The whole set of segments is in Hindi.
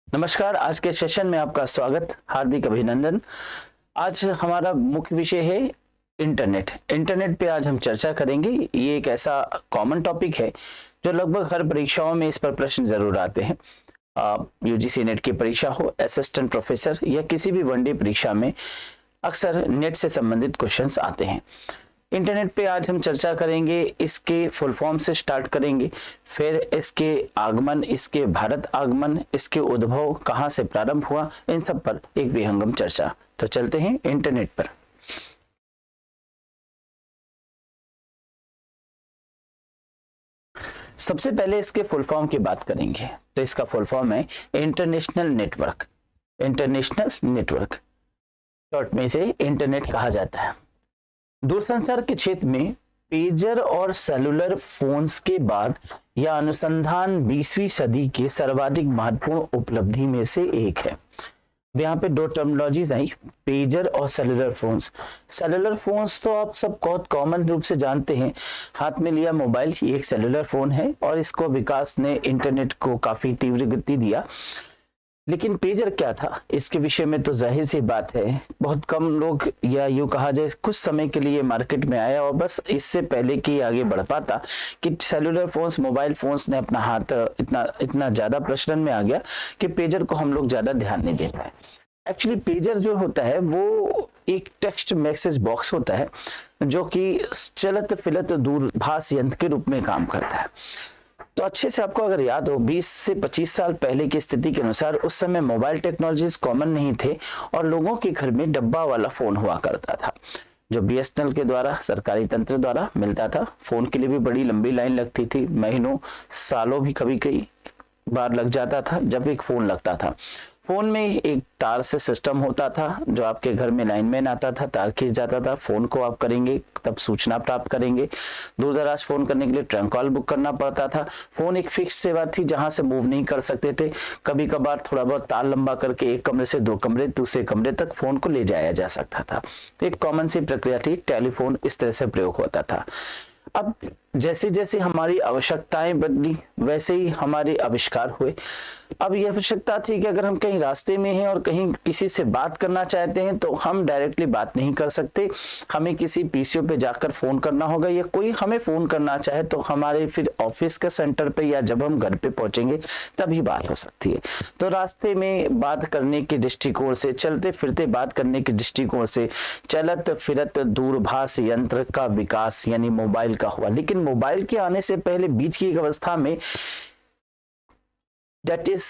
नमस्कार। आज के सेशन में आपका स्वागत, हार्दिक अभिनंदन। आज हमारा मुख्य विषय है इंटरनेट। इंटरनेट पे आज हम चर्चा करेंगे। ये एक ऐसा कॉमन टॉपिक है जो लगभग हर परीक्षाओं में इस पर प्रश्न जरूर आते हैं। यूजीसी नेट की परीक्षा हो, असिस्टेंट प्रोफेसर या किसी भी वनडे परीक्षा में अक्सर नेट से संबंधित क्वेश्चंस आते हैं। इंटरनेट पे आज हम चर्चा करेंगे, इसके फुल फॉर्म से स्टार्ट करेंगे, फिर इसके आगमन, इसके भारत आगमन, इसके उद्भव, कहां से प्रारंभ हुआ, इन सब पर एक विहंगम चर्चा। तो चलते हैं इंटरनेट पर। सबसे पहले इसके फुल फॉर्म की बात करेंगे तो इसका फुल फॉर्म है international network. International network short में इसे इंटरनेट कहा जाता है। दूरसंचार के क्षेत्र में पेजर और सेलुलर फोन्स के बाद यह अनुसंधान 20वीं सदी के सर्वाधिक महत्वपूर्ण उपलब्धि में से एक है। यहाँ पे दो टर्मिनोलॉजीज आई, पेजर और सेलुलर फोन्स। सेलुलर फोन्स तो आप सब बहुत कॉमन रूप से जानते हैं, हाथ में लिया मोबाइल, ये एक सेलुलर फोन है और इसको विकास ने इंटरनेट को काफी तीव्र गति दिया। लेकिन पेजर क्या था, इसके विषय में तो जाहिर सी बात है बहुत कम लोग, या यूं कहा जाए कुछ समय के लिए मार्केट में आया और बस इससे पहले कि आगे बढ़ पाता कि सेलुलर फोन्स, मोबाइल फोन्स ने अपना हाथ इतना ज्यादा प्रचलन में आ गया कि पेजर को हम लोग ज्यादा ध्यान नहीं दे पाए। एक्चुअली पेजर जो होता है वो एक टेक्स्ट मैसेज बॉक्स होता है जो कि चलत फिलत दूरभाष यंत्र के रूप में काम करता है। तो अच्छे से आपको अगर याद हो, 20 से 25 साल पहले की स्थिति के अनुसार उस समय मोबाइल टेक्नोलॉजीज कॉमन नहीं थे और लोगों के घर में डब्बा वाला फोन हुआ करता था जो बीएसएनएल के द्वारा, सरकारी तंत्र द्वारा मिलता था। फोन के लिए भी बड़ी लंबी लाइन लगती थी, महीनों सालों भी कभी कई बार लग जाता था जब एक फोन लगता था। फोन में एक तार से सिस्टम होता था जो आपके घर में लाइनमैन आता था, तार खींच जाता था, फोन को आप करेंगे तब सूचना प्राप्त करेंगे। दूर दराज फोन करने के लिए ट्रंक कॉल बुक करना पड़ता था। फोन एक फिक्स सेवा थी जहां से मूव नहीं कर सकते थे। कभी कभार थोड़ा बहुत तार लंबा करके एक कमरे से 2 कमरे, दूसरे कमरे तक फोन को ले जाया जा सकता था। तो एक कॉमन सी प्रक्रिया थी, टेलीफोन इस तरह से प्रयोग होता था। अब जैसे जैसे हमारी आवश्यकताएं बदली वैसे ही हमारे आविष्कार हुए। अब यह आवश्यकता थी कि अगर हम कहीं रास्ते में हैं और कहीं किसी से बात करना चाहते हैं तो हम डायरेक्टली बात नहीं कर सकते, हमें किसी पीसीओ पे जाकर फोन करना होगा, या कोई हमें फोन करना चाहे तो हमारे फिर ऑफिस के सेंटर पे या जब हम घर पे पहुंचेंगे तभी बात हो सकती है। तो रास्ते में बात करने के दृष्टिकोण से, चलते फिरते बात करने के दृष्टिकोण से चलत फिरत दूरभाष यंत्र का विकास यानी मोबाइल का हुआ। लेकिन मोबाइल के आने से पहले बीच की एक अवस्था में दैट इज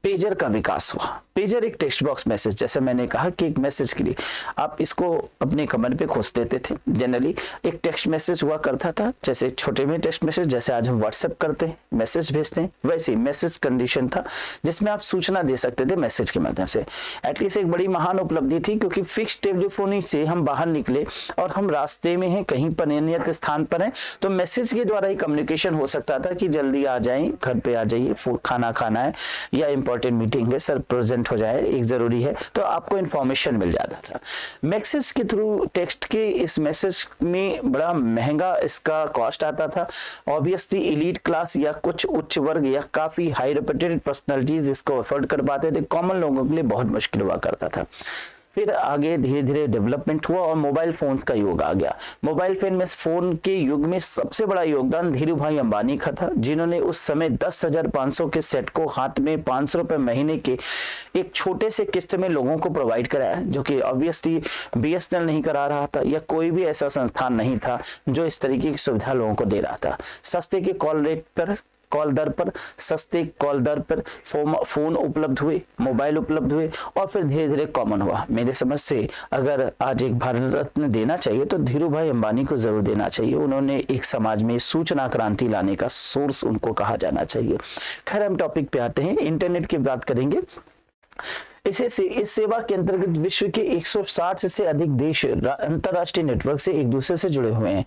पेजर का विकास हुआ। पेजर एक टेक्स्ट बॉक्स मैसेज, जैसे मैंने कहा कि एक मैसेज के लिए आप इसको अपने कमर पे खोस देते थे। जनरली एक टेक्स्ट मैसेज हुआ करता था, जैसे छोटे में टेक्स्ट मैसेज, जैसे आज हम व्हाट्सएप करते हैं, मैसेज भेजते हैं, वैसे मैसेज कंडीशन था जिसमें आप सूचना दे सकते थे मैसेज के माध्यम से। एटलीस्ट एक बड़ी महान उपलब्धि थी क्योंकि फिक्स टेलीफोनी से हम बाहर निकले और हम रास्ते में हैं, कहीं पर नियत स्थान पर हैं, तो मैसेज के द्वारा ही कम्युनिकेशन हो सकता था कि जल्दी आ जाएं, घर पे आ जाइए, खाना खाना है या इंपॉर्टेंट मीटिंग है सर, प्रेजेंट हो जाए, एक जरूरी है, तो आपको इंफॉर्मेशन मिल जाता था। मैसेज के थ्रू टेक्स्ट के इस मैसेज में बड़ा महंगा इसका कॉस्ट आता था। ऑब्वियसली एलीट क्लास या कुछ उच्च वर्ग या काफी हाई रेप्यूटेड पर्सनालिटीज इसको अफोर्ड कर पाते थे, कॉमन लोगों के लिए बहुत मुश्किल हुआ करता था। फिर आगे धीरे धीरे डेवलपमेंट हुआ और मोबाइल फोन्स का युग आ गया। मोबाइल फोन के युग में सबसे बड़ा योगदान धीरू भाई अंबानी का था, जिन्होंने उस समय 10,500 के सेट को हाथ में 500 रुपए महीने के एक छोटे से किस्त में लोगों को प्रोवाइड कराया, जो कि ऑब्वियसली बीएसएनएल नहीं करा रहा था या कोई भी ऐसा संस्थान नहीं था जो इस तरीके की सुविधा लोगों को दे रहा था। सस्ते के कॉल दर पर सस्ते कॉल दर पर फोन उपलब्ध हुए, मोबाइल उपलब्ध हुए और फिर धीरे धीरे कॉमन हुआ। मेरे समझ से अगर आज एक भारत रत्न देना चाहिए तो धीरू भाई अंबानी को जरूर देना चाहिए। उन्होंने एक समाज में सूचना क्रांति लाने का सोर्स उनको कहा जाना चाहिए। खैर हम टॉपिक पे आते हैं, इंटरनेट की बात करेंगे। इस सेवा के अंतर्गत विश्व के 160 से अधिक देश अंतरराष्ट्रीय नेटवर्क से एक दूसरे से जुड़े हुए हैं।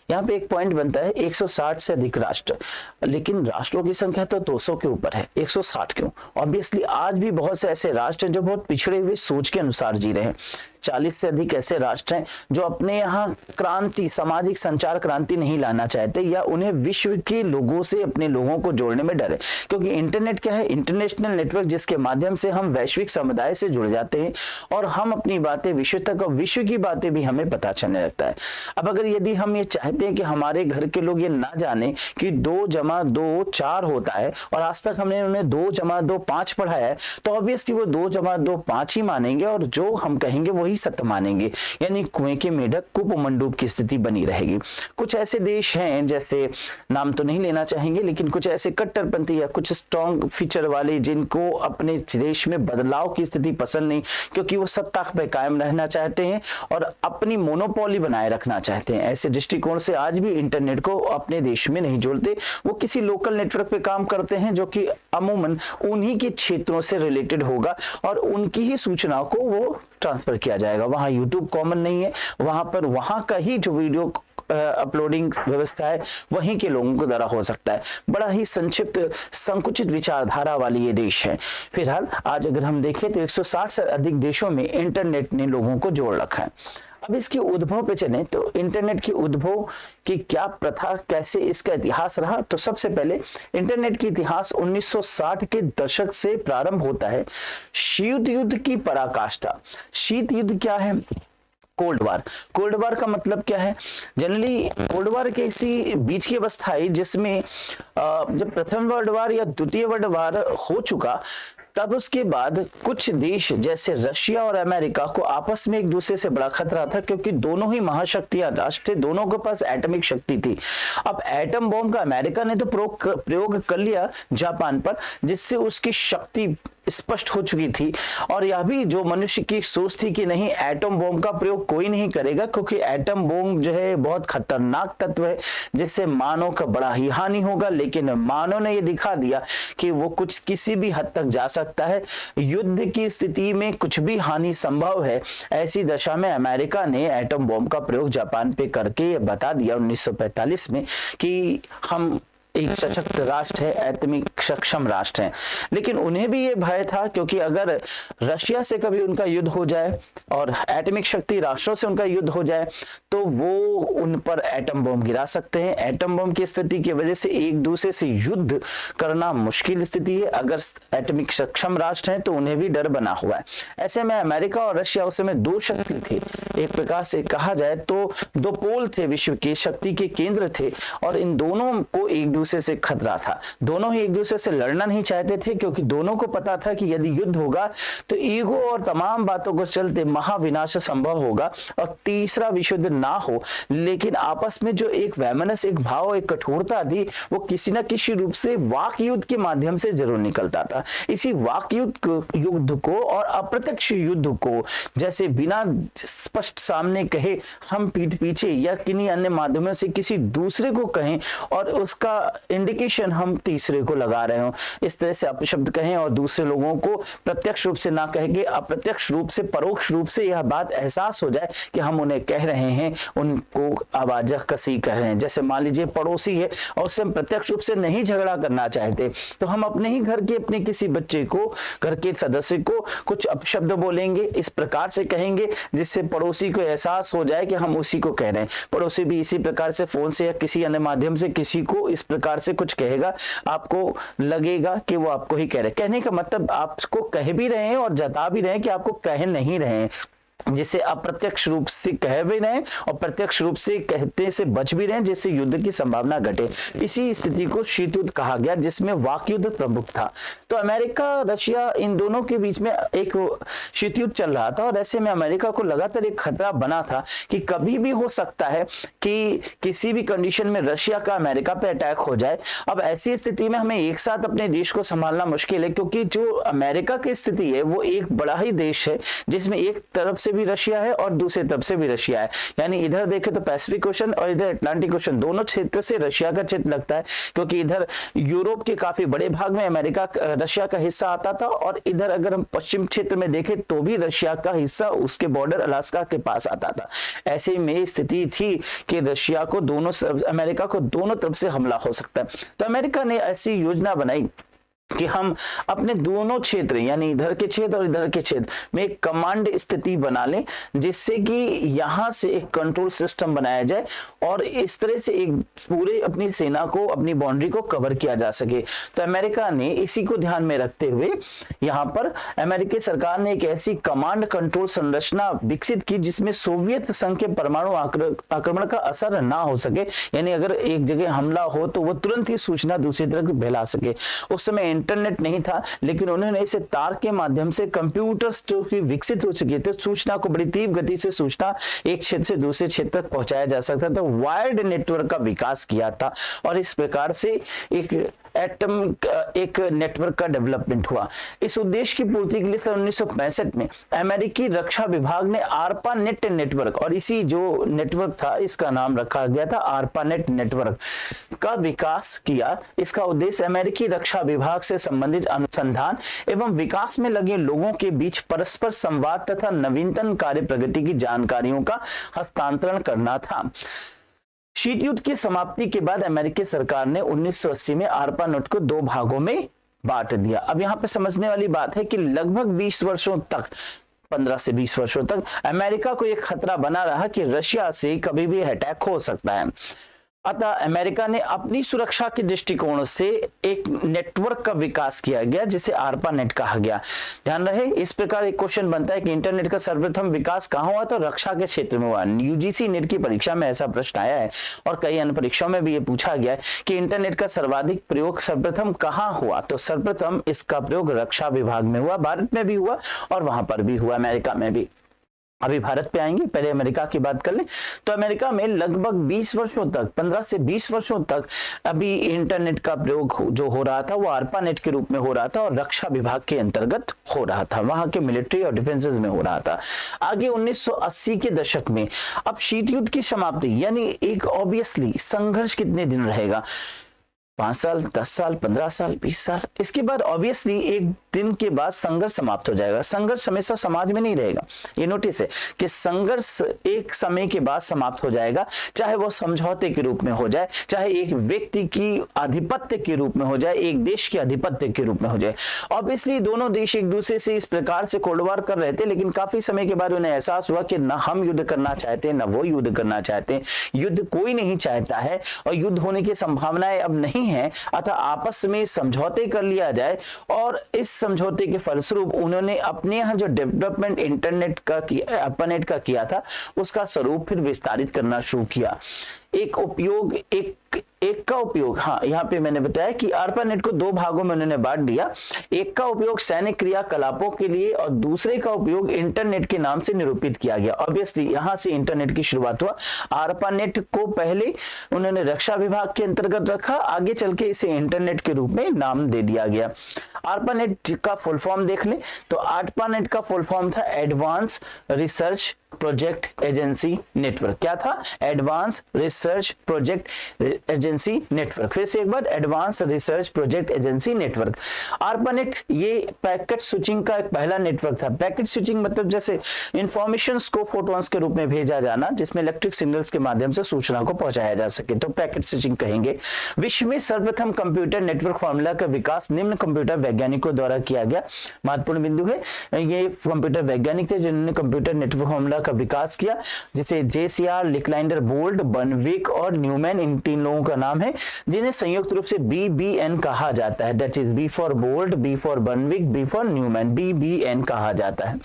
यहाँ पे एक पॉइंट बनता है 160 से अधिक राष्ट्र, लेकिन राष्ट्रों की संख्या तो 200 के ऊपर है, 160 क्यों? ऑब्वियसली आज भी बहुत से ऐसे राष्ट्र हैं जो बहुत पिछड़े हुए सोच के अनुसार जी रहे हैं। 40 से अधिक ऐसे राष्ट्र हैं जो अपने यहाँ क्रांति, सामाजिक संचार क्रांति नहीं लाना चाहते, या उन्हें विश्व के लोगों से अपने लोगों को जोड़ने में डर है। क्योंकि इंटरनेट क्या है? इंटरनेशनल नेटवर्क, जिसके माध्यम से हम वैश्विक समुदाय से जुड़ जाते हैं और हम अपनी बातें विश्व तक और विश्व की बातें भी हमें पता चलने लगता है। अब अगर यदि हम ये चाहते हैं कि हमारे घर के लोग ये ना जाने कि 2 + 2 4 होता है और आज तक हमने उन्हें 2 + 2 5 पढ़ाया है, तो ऑब्वियसली वो 2 + 2 5 ही मानेंगे और जो हम कहेंगे वही सत्य मानेंगे, यानी कुएं के मेढक कूप मंडूक की स्थिति बनी रहेगी। कुछ ऐसे देश हैं, जैसे नाम तो नहीं लेना चाहेंगे, लेकिन कुछ ऐसे कट्टरपंथी या कुछ स्ट्रॉन्ग फीचर वाले जिनको अपने देश में बदलाव की स्थिति पसंद नहीं, क्योंकि वो सत्ता पे कायम रहना चाहते हैं और अपनी मोनोपोली बनाए रखना चाहते हैं। ऐसे दृष्टिकोण से आज भी इंटरनेट को अपने देश में नहीं जोड़ते, वो किसी लोकल नेटवर्क पे काम करते हैं जो कि अमूमन उन्हीं के क्षेत्रों से रिलेटेड होगा और उनकी ही सूचनाओं को वो ट्रांसफर किया जाएगा। वहां यूट्यूब कॉमन नहीं है, वहां पर वहां का ही जो वीडियो अपलोडिंग व्यवस्था है वहीं के लोगों को द्वारा हो सकता है। बड़ा ही संक्षिप्त संकुचित विचारधारा वाली ये देश है। फिलहाल आज अगर हम देखें तो 160 से अधिक देशों में इंटरनेट ने लोगों को जोड़ रखा है। अब इसके उद्भव पे चलें तो इंटरनेट की उद्भव की क्या प्रथा, कैसे इसका इतिहास रहा, तो सबसे पहले इंटरनेट की इतिहास 1960 के दशक से प्रारंभ होता है। शीत युद्ध की पराकाष्ठा। शीत युद्ध क्या है? Cold war. कोल्ड वार का मतलब क्या है? जनरली कोल्ड वार की ऐसी बीच की अवस्था है जिसमें जब प्रथम वर्ल्ड वार या द्वितीय वर्ल्ड वार हो चुका, तब उसके बाद कुछ देश जैसे रशिया और अमेरिका को आपस में एक दूसरे से बड़ा खतरा था, क्योंकि दोनों ही महाशक्तियां राष्ट्र थे, दोनों के पास एटॉमिक शक्ति थी। अब एटम बॉम्ब का अमेरिका ने तो प्रयोग कर लिया जापान पर, जिससे उसकी शक्ति स्पष्ट हो चुकी थी। और यह भी जो मनुष्य की सोच थी कि नहीं, एटम बॉम्ब का प्रयोग कोई नहीं करेगा, क्योंकि एटम बॉम्ब जो है बहुत खतरनाक तत्व है जिससे मानव का बड़ा ही हानि होगा। लेकिन मानव ने यह दिखा दिया कि वो कुछ किसी भी हद तक जा सकता है, युद्ध की स्थिति में कुछ भी हानि संभव है। ऐसी दशा में अमेरिका ने एटम बॉम्ब का प्रयोग जापान पे करके बता दिया 1945 में कि हम एक सशक्त राष्ट्र है, एटॉमिक सक्षम राष्ट्र है। लेकिन उन्हें भी ये भय था, क्योंकि अगर रशिया से कभी उनका युद्ध हो जाए और एटॉमिक शक्ति राष्ट्रों से उनका युद्ध हो जाए तो वो उन पर एटम बम गिरा सकते हैं। एटम बम की स्थिति की वजह से एक दूसरे से युद्ध करना मुश्किल स्थिति है। अगर एटॉमिक सक्षम राष्ट्र हैं तो उन्हें भी डर बना हुआ है। ऐसे में अमेरिका और रशिया उस समय दो शक्ति थे, एक प्रकार से कहा जाए तो दो पोल थे, विश्व के शक्ति के केंद्र थे, और इन दोनों को एक दूसरे से खतरा था। दोनों ही एक दूसरे से लड़ना नहीं चाहते थे, क्योंकि दोनों को पता था कि यदि युद्ध होगा तो ईगो और तमाम बातों को चलते महाविनाश संभव होगा और तीसरा विश्व युद्ध ना हो। लेकिन आपस में जो एक वैमनस, एक भाव, एक कठोरता थी, वो किसी न किसी रूप से वाक युद्ध के माध्यम से जरूर निकलता था। इसी वाक युद्ध को और अप्रत्यक्ष युद्ध को, जैसे बिना स्पष्ट सामने कहे हम पीठ पीछे या किन्हीं अन्य माध्यमों से किसी दूसरे को कहें और उसका इंडिकेशन हम तीसरे को लगा रहे हो, इस तरह से अपशब्द कहें और दूसरे लोगों को प्रत्यक्ष रूप से ना कहेंगे, अप्रत्यक्ष रूप से, परोक्ष रूप से यह बात एहसास हो जाए कि हम उन्हें कह रहे हैं, उनको आवाज कसी कह रहे हैं। जैसे मान लीजिए पड़ोसी है और उससे हम प्रत्यक्ष रूप से नहीं झगड़ा करना चाहते, तो हम अपने ही घर के अपने किसी बच्चे को, घर के सदस्य को कुछ अपशब्द बोलेंगे, इस प्रकार से कहेंगे जिससे पड़ोसी को एहसास हो जाए कि हम उसी को कह रहे हैं। पड़ोसी भी इसी प्रकार से फोन से या किसी अन्य माध्यम से किसी को इस प्रकार से कुछ कहेगा, आपको लगेगा कि वो आपको ही कह रहे हैं। कहने का मतलब आपको कह भी रहे हैं और जता भी रहे हैं कि आपको कह नहीं रहे हैं, जिसे अप्रत्यक्ष रूप से कह भी रहे और प्रत्यक्ष रूप से कहते से बच भी रहे, जिससे युद्ध की संभावना घटे। इसी स्थिति को शीत युद्ध कहा गया, जिसमें वाक युद्ध प्रमुख था। तो अमेरिका, रशिया, इन दोनों के बीच में एक शीत युद्ध चल रहा था और ऐसे में अमेरिका को लगातार एक खतरा बना था कि कभी भी हो सकता है कि किसी भी कंडीशन में रशिया का अमेरिका पे अटैक हो जाए। अब ऐसी स्थिति में हमें एक साथ अपने देश को संभालना मुश्किल है, क्योंकि जो अमेरिका की स्थिति है वो एक बड़ा ही देश है जिसमें एक तरफ से से भी रशिया है और दूसरी तरफ से भी रशिया है, यानी इधर देखें तो पैसिफिक ओशन और इधर अटलांटिक ओशन, दोनों क्षेत्र से रशिया का क्षेत्र लगता है, क्योंकि इधर यूरोप के काफी बड़े भाग में अमेरिका रशिया का हिस्सा आता था, और इधर अगर हम पश्चिम क्षेत्र में देखें तो भी रशिया का हिस्सा उसके बॉर्डर अलास्का के पास आता था। ऐसे में स्थिति थी कि रशिया को अमेरिका को दोनों तरफ से हमला हो सकता है। तो अमेरिका ने ऐसी योजना बनाई कि हम अपने दोनों क्षेत्र यानी इधर के क्षेत्र और इधर के क्षेत्र में एक कमांड स्थिति बना लें, जिससे कि यहां से एक कंट्रोल सिस्टम बनाया जाए और इस तरह से एक पूरे अपनी सेना को, अपनी बाउंड्री को कवर किया जा सके। तो अमेरिका ने इसी को ध्यान में रखते हुए यहां पर अमेरिकी सरकार ने एक ऐसी कमांड कंट्रोल संरचना विकसित की जिसमें सोवियत संघ के परमाणु आक्रमण का असर ना हो सके, यानी अगर एक जगह हमला हो तो वो तुरंत ही सूचना दूसरी तरफ फैला सके। उस समय इंटरनेट नहीं था, लेकिन उन्होंने इसे तार के माध्यम से कंप्यूटर्स जो कि विकसित हो चुके थे, सूचना को बड़ी तीव्र गति से सूचना एक क्षेत्र से दूसरे क्षेत्र तक पहुंचाया जा सकता था, तो वायर्ड नेटवर्क का विकास किया था और इस प्रकार से एक नेटवर्क का डेवलपमेंट हुआ। इस उद्देश्य की पूर्ति के लिए सन 1965 में अमेरिकी रक्षा विभाग ने आरपानेट नेटवर्क, और इसी जो नेटवर्क था इसका नाम रखा गया था आरपानेट नेटवर्क, का विकास किया। इसका उद्देश्य अमेरिकी रक्षा विभाग से संबंधित अनुसंधान एवं विकास में लगे लोगों के बीच परस्पर संवाद तथा नवीनतम कार्य प्रगति की जानकारियों का हस्तांतरण करना था। शीत युद्ध की समाप्ति के बाद अमेरिकी सरकार ने 1980 में आरपानेट को 2 भागों में बांट दिया। अब यहाँ पे समझने वाली बात है कि लगभग 20 वर्षों तक, 15 से 20 वर्षों तक अमेरिका को एक खतरा बना रहा कि रशिया से कभी भी अटैक हो सकता है। अतः अमेरिका ने अपनी सुरक्षा के दृष्टिकोण से एक नेटवर्क का विकास किया गया जिसे आरपानेट कहा गया। ध्यान रहे, इस प्रकार एक क्वेश्चन बनता है कि इंटरनेट का सर्वप्रथम विकास कहां हुआ, तो रक्षा के क्षेत्र में हुआ। यूजीसी नेट की परीक्षा में ऐसा प्रश्न आया है और कई अन्य परीक्षाओं में भी ये पूछा गया है कि इंटरनेट का सर्वाधिक प्रयोग सर्वप्रथम कहां हुआ, तो सर्वप्रथम इसका प्रयोग रक्षा विभाग में हुआ। भारत में भी हुआ और वहां पर भी हुआ, अमेरिका में भी। अभी भारत पे आएंगे, पहले अमेरिका की बात कर लें। तो अमेरिका में लगभग 20 वर्षों तक, 15 से 20 वर्षों तक अभी इंटरनेट का प्रयोग जो हो रहा था वो आरपानेट के रूप में हो रहा था और रक्षा विभाग के अंतर्गत हो रहा था, वहां के मिलिट्री और डिफेंसेस में हो रहा था। आगे 1980 के दशक में अब शीत युद्ध की समाप्ति, यानी एक ऑब्वियसली संघर्ष कितने दिन रहेगा, 5 साल, 10 साल, 15 साल, 20 साल। इसके बाद ऑब्वियसली एक दिन के बाद संघर्ष समाप्त हो जाएगा। संघर्ष हमेशा समाज में नहीं रहेगा, ये नोटिस है कि संघर्ष एक समय के बाद समाप्त हो जाएगा, चाहे वो समझौते के रूप में हो जाए, चाहे एक व्यक्ति की आधिपत्य के रूप में हो जाए, एक देश के आधिपत्य के रूप में हो जाए। ऑब्वियसली दोनों देश एक दूसरे से इस प्रकार से कोल्ड वॉर कर रहे थे, लेकिन काफी समय के बाद उन्हें एहसास हुआ कि ना हम युद्ध करना चाहते, ना वो युद्ध करना चाहते, युद्ध कोई नहीं चाहता है और युद्ध होने की संभावनाएं अब नहीं है, अतः आपस में समझौते कर लिया जाए। और इस समझौते के फलस्वरूप उन्होंने अपने यहाँ जो डेवलपमेंट इंटरनेट का आरपानेट का किया था उसका स्वरूप फिर विस्तारित करना शुरू किया। एक का उपयोग, हाँ यहाँ पे मैंने बताया कि आरपानेट को 2 भागों में उन्होंने बांट दिया। एक का उपयोग सैन्य क्रियाकलापों के लिए और दूसरे का उपयोग इंटरनेट के नाम से निरूपित किया गया। ऑब्वियसली यहाँ से इंटरनेट की शुरुआत हुआ। आरपानेट को पहले उन्होंने रक्षा विभाग के अंतर्गत रखा, आगे चल के इसे इंटरनेट के रूप में नाम दे दिया गया। आरपानेट का फुल फॉर्म देख ले तो आरपानेट का फुल फॉर्म था advance research project agency network. क्या था? Advance research project agency network. फिर से एक बार, advance research project agency network. ARPANET ये पैकेट स्विचिंग का एक पहला नेटवर्क था। पैकेट स्विचिंग मतलब जैसे इंफॉर्मेशंस को फोटोन्स के रूप में भेजा जाना, जिसमें इलेक्ट्रिक सिग्नल्स के माध्यम से सूचना को पहुंचाया जा सके, तो पैकेट स्विचिंग कहेंगे। विश्व में सर्वप्रथम कंप्यूटर नेटवर्क फॉर्मूला का विकास निम्न कंप्यूटर वैज्ञानिकों द्वारा किया गया। महत्वपूर्ण बिंदु है, ये कंप्यूटर वैज्ञानिक थे जिन्होंने कंप्यूटर नेटवर्क फॉर्मूला का विकास किया, जिसे JCR, लिकलाइंडर, बोल्ट, बर्नविक और न्यूमैन, इन 3 लोगों का नाम है, जिन्हें संयुक्त रूप से BBN कहा जाता है। That is B for Bolt, B for Beranek, B for Newman, BBN कहा जाता है।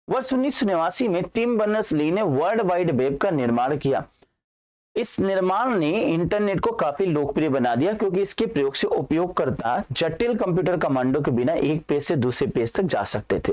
वर्ष 1989 में टिम बर्नर्स-ली ने वर्ल्ड वाइड वेब का निर्माण किया। इस निर्माण ने इंटरनेट को काफी लोकप्रिय बना दिया, क्योंकि इसके प्रयोग से उपयोगकर्ता जटिल कंप्यूटर कमांडों के बिना एक पेज से दूसरे पेज तक जा सकते थे।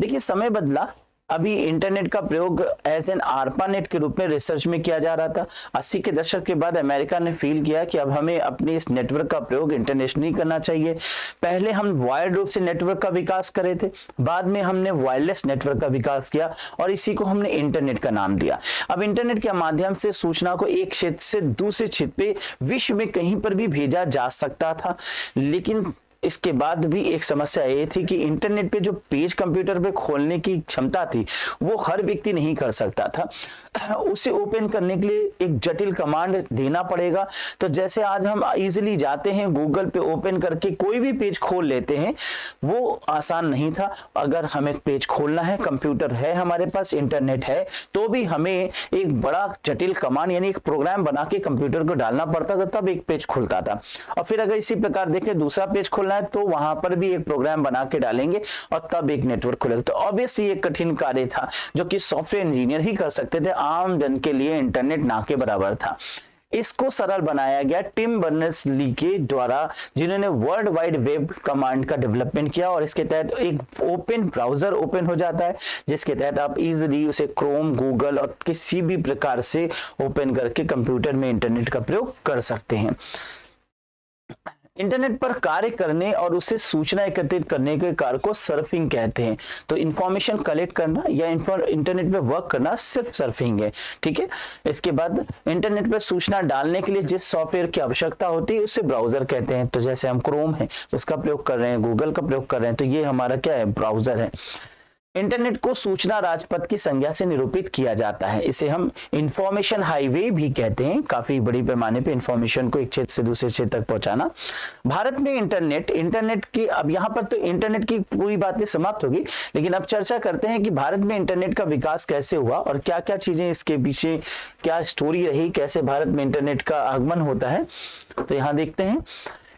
देखिए समय बदला, अभी इंटरनेट का प्रयोग एज एन आरपानेट के रूप में रिसर्च में किया जा रहा था। 80 के दशक के बाद अमेरिका ने फील किया कि अब हमें अपने इस नेटवर्क का प्रयोग इंटरनेशनली करना चाहिए। पहले हम वायर्ड रूप से नेटवर्क का विकास करे थे, बाद में हमने वायरलेस नेटवर्क का विकास किया और इसी को हमने इंटरनेट का नाम दिया। अब इंटरनेट के माध्यम से सूचना को एक क्षेत्र से दूसरे क्षेत्र पे विश्व में कहीं पर भी भेजा जा सकता था, लेकिन इसके बाद भी एक समस्या ये थी कि इंटरनेट पे जो पेज कंप्यूटर पे खोलने की क्षमता थी वो हर व्यक्ति नहीं कर सकता था। उसे ओपन करने के लिए एक जटिल कमांड देना पड़ेगा। तो जैसे आज हम इजीली जाते हैं गूगल पे ओपन करके कोई भी पेज खोल लेते हैं, वो आसान नहीं था। अगर हमें पेज खोलना है, कंप्यूटर है हमारे पास, इंटरनेट है, तो भी हमें एक बड़ा जटिल कमांड यानी एक प्रोग्राम बना के कंप्यूटर को डालना पड़ता था, तब एक पेज खुलता था। और फिर अगर इसी प्रकार देखें दूसरा पेज खोलना है तो वहां पर भी एक प्रोग्राम बना के डालेंगे और तब एक नेटवर्क खुलेगा। तो ऑब्वियसली एक कठिन कार्य था जो कि सॉफ्टवेयर इंजीनियर ही कर सकते थे, आम जन के लिए इंटरनेट ना के बराबर था। इसको सरल बनाया गया टिम बर्नर्स-ली के द्वारा, जिन्होंने वर्ल्ड वाइड वेब कमांड का डेवलपमेंट किया और इसके तहत एक ओपन ब्राउजर ओपन हो जाता है, जिसके तहत आप इजीली उसे क्रोम, गूगल और किसी भी प्रकार से ओपन करके कंप्यूटर में इंटरनेट का प्रयोग कर सकते हैं। इंटरनेट पर कार्य करने और उसे सूचना एकत्रित करने के कार्य को सर्फिंग कहते हैं। तो इंफॉर्मेशन कलेक्ट करना या इंटरनेट पे वर्क करना सिर्फ सर्फिंग है, ठीक है। इसके बाद इंटरनेट पर सूचना डालने के लिए जिस सॉफ्टवेयर की आवश्यकता होती है उसे ब्राउजर कहते हैं। तो जैसे हम क्रोम है उसका प्रयोग कर रहे हैं, गूगल का प्रयोग कर रहे हैं, तो ये हमारा क्या है, ब्राउजर है। इंटरनेट को सूचना राजपथ की संज्ञा से निरूपित किया जाता है। इसे हम इंफॉर्मेशन हाईवे भी कहते हैं। काफी बड़ी पैमाने पे इंफॉर्मेशन को एक क्षेत्र से दूसरे क्षेत्र तक पहुंचाना। भारत में इंटरनेट की, अब यहाँ पर तो इंटरनेट की पूरी बातें समाप्त होगी, लेकिन अब चर्चा करते हैं कि भारत में इंटरनेट का विकास कैसे हुआ और क्या क्या चीजें इसके पीछे क्या स्टोरी रही, कैसे भारत में इंटरनेट का आगमन होता है। तो यहाँ देखते हैं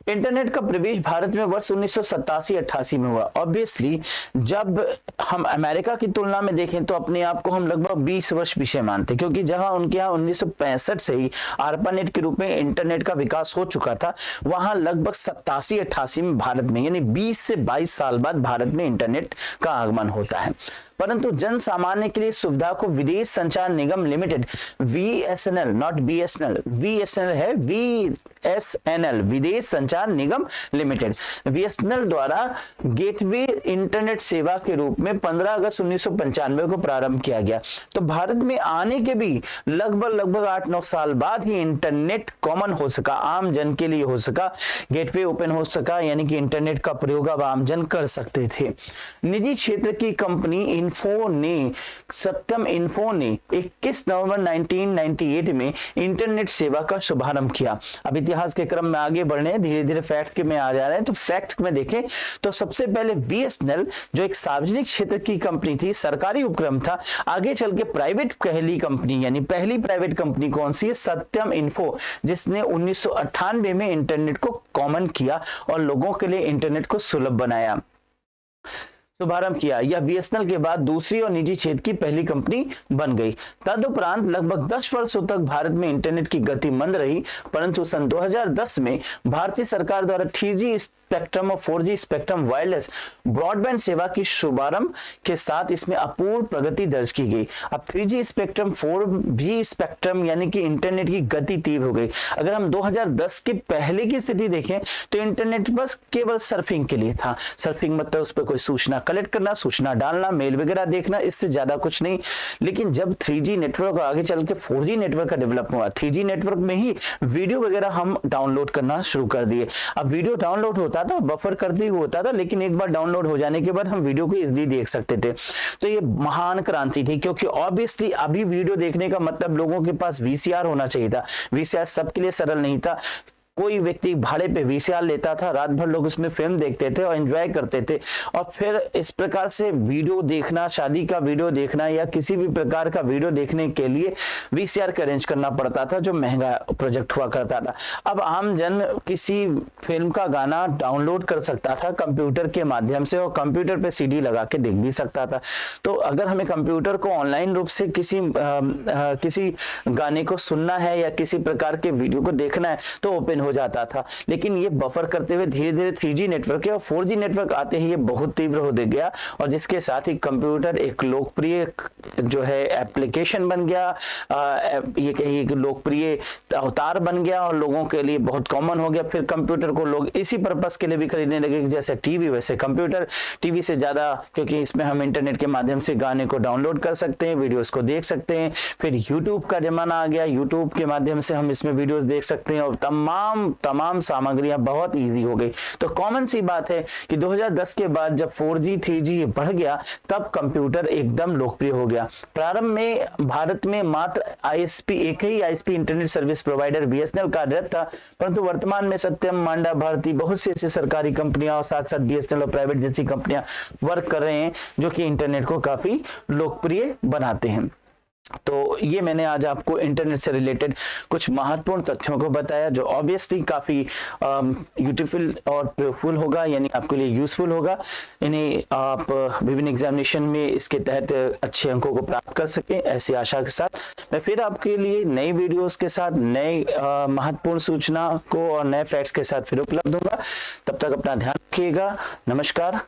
इंटरनेट का प्रवेश भारत में वर्ष 1987-88 में हुआ। ऑब्वियसली जब हम अमेरिका की तुलना में देखें तो अपने आप को हम लगभग 20 वर्ष पीछे मानते, क्योंकि जहां उनके यहाँ 1965 से ही आरपानेट के रूप में इंटरनेट का विकास हो चुका था, वहां लगभग 87-88 में भारत में यानी 20 से 22 साल बाद भारत में इंटरनेट का आगमन होता है। परंतु जन सामान्य के लिए सुविधा को Videsh Sanchar Nigam limited, VSNL, not BSNL, VSNL है, VSNL, Videsh Sanchar Nigam limited, VSNL द्वारा गेटवे इंटरनेट सेवा के रूप में 15 अगस्त 1995 को प्रारंभ किया गया। तो भारत में आने के भी लगभग 8-9 साल बाद ही इंटरनेट कॉमन हो सका, आम जन के लिए हो सका, गेटवे ओपन हो सका, यानी कि इंटरनेट का प्रयोग अब आम जन कर सकते थे। निजी क्षेत्र की कंपनी सत्यम इन्फो ने 21 नवंबर 1998 में इंटरनेट सेवा का शुभारंभ किया। अब इतिहास के क्रम में आगे बढ़ने, धीरे धीरे फैक्ट में आ जा रहे हैं। तो फैक्ट में देखें तो सबसे पहले BSNL जो एक सार्वजनिक क्षेत्र की कंपनी थी, सरकारी उपक्रम था, आगे चल के प्राइवेट पहली कंपनी यानी पहली प्राइवेट कंपनी कौन सी है, सत्यम इन्फो, जिसने 1998 में इंटरनेट को कॉमन किया और लोगों के लिए इंटरनेट को सुलभ बनाया, शुभारंभ किया। यह BSNL के बाद दूसरी और निजी क्षेत्र की पहली कंपनी बन गई। तदुपरांत लगभग 10 वर्षों तक भारत में इंटरनेट की गति मंद रही, परंतु सन 2010 में भारतीय सरकार द्वारा 3G स्पेक्ट्रम और 4G स्पेक्ट्रम वायरलेस ब्रॉडबैंड सेवा की शुभारंभ के साथ इसमें अपूर्व प्रगति दर्ज की गई। अब 3G स्पेक्ट्रम, 4G स्पेक्ट्रम यानी कि इंटरनेट की गति तीव्र हो गई। अगर हम 2010 के पहले की स्थिति देखें तो इंटरनेट बस केवल सर्फिंग के लिए था। सर्फिंग मतलब उस पर कोई सूचना कलेक्ट करना, सूचना डालना, मेल वगैरह देखना, इससे ज्यादा कुछ नहीं। लेकिन जब 3G नेटवर्क आगे चल के 4G नेटवर्क का डेवलप हुआ, 3G नेटवर्क में ही वीडियो वगैरह हम डाउनलोड करना शुरू कर दिए। अब वीडियो डाउनलोड होता था, बफर करते हुए होता था, लेकिन एक बार डाउनलोड हो जाने के बाद हम वीडियो को इजीली देख सकते थे। तो ये महान क्रांति थी, क्योंकि ऑब्वियसली अभी वीडियो देखने का मतलब लोगों के पास VCR होना चाहिए था। VCR सबके लिए सरल नहीं था। कोई व्यक्ति भाड़े पे VCR लेता था, रात भर लोग उसमें फिल्म देखते थे और एंजॉय करते थे। और फिर इस प्रकार से वीडियो देखना, शादी का वीडियो देखना या किसी भी प्रकार का वीडियो देखने के लिए VCR का अरेंज करना पड़ता था, जो महंगा प्रोजेक्ट हुआ करता था। अब आम जन किसी फिल्म का गाना डाउनलोड कर सकता था कंप्यूटर के माध्यम से और कंप्यूटर पे CD लगा के देख भी सकता था। तो अगर हमें कंप्यूटर को ऑनलाइन रूप से किसी गाने को सुनना है या किसी प्रकार के वीडियो को देखना है तो ओपन हो हो जाता था, लेकिन ये बफर करते हुए धीरे धीरे 3G नेटवर्क और 4G नेटवर्क आते ही ये बहुत तीव्र हो गया, और जिसके साथ ही कंप्यूटर एक लोकप्रिय जो है एप्लीकेशन बन गया, ये कहिए कि लोकप्रिय अवतार बन गया और लोगों के लिए बहुत कॉमन हो गया। फिर कंप्यूटर को लोग इसी पर्पस के लिए भी खरीदने लगे, जैसे टीवी वैसे कंप्यूटर। टीवी से ज्यादा, क्योंकि इसमें हम इंटरनेट के माध्यम से गाने को डाउनलोड कर सकते हैं, वीडियोस को देख सकते हैं। फिर यूट्यूब का जमाना आ गया, यूट्यूब के माध्यम से हम इसमें वीडियोस देख सकते हैं और तमाम सामग्रियां बहुत ईजी हो गई। तो कॉमन सी बात है कि 2010 के बाद जब 4G 3G बढ़ गया, तब कंप्यूटर एकदम लोकप्रिय हो गया। प्रारंभ में भारत में मात्र आईएसपी, एक ही ISP internet service provider BSNL कार्यरत था, परंतु वर्तमान में सत्यम, मांडा, भारती, बहुत सी ऐसी सरकारी कंपनियां और साथ साथ बीएसएनएल और प्राइवेट जैसी कंपनियां वर्क कर रहे हैं, जो कि इंटरनेट को काफी लोकप्रिय बनाते हैं। तो ये मैंने आज आपको इंटरनेट से रिलेटेड कुछ महत्वपूर्ण तथ्यों को बताया, जो ऑब्वियसली काफी यूटिफुल और प्रयोगफुल होगा, यानी आपके लिए यूजफुल होगा। इन्हें आप विभिन्न एग्जामिनेशन में इसके तहत अच्छे अंकों को प्राप्त कर सकें, ऐसी आशा के साथ मैं फिर आपके लिए नई वीडियोस के साथ नए महत्वपूर्ण सूचना को और नए फैक्ट्स के साथ फिर उपलब्ध होगा। तब तक अपना ध्यान रखिएगा। नमस्कार।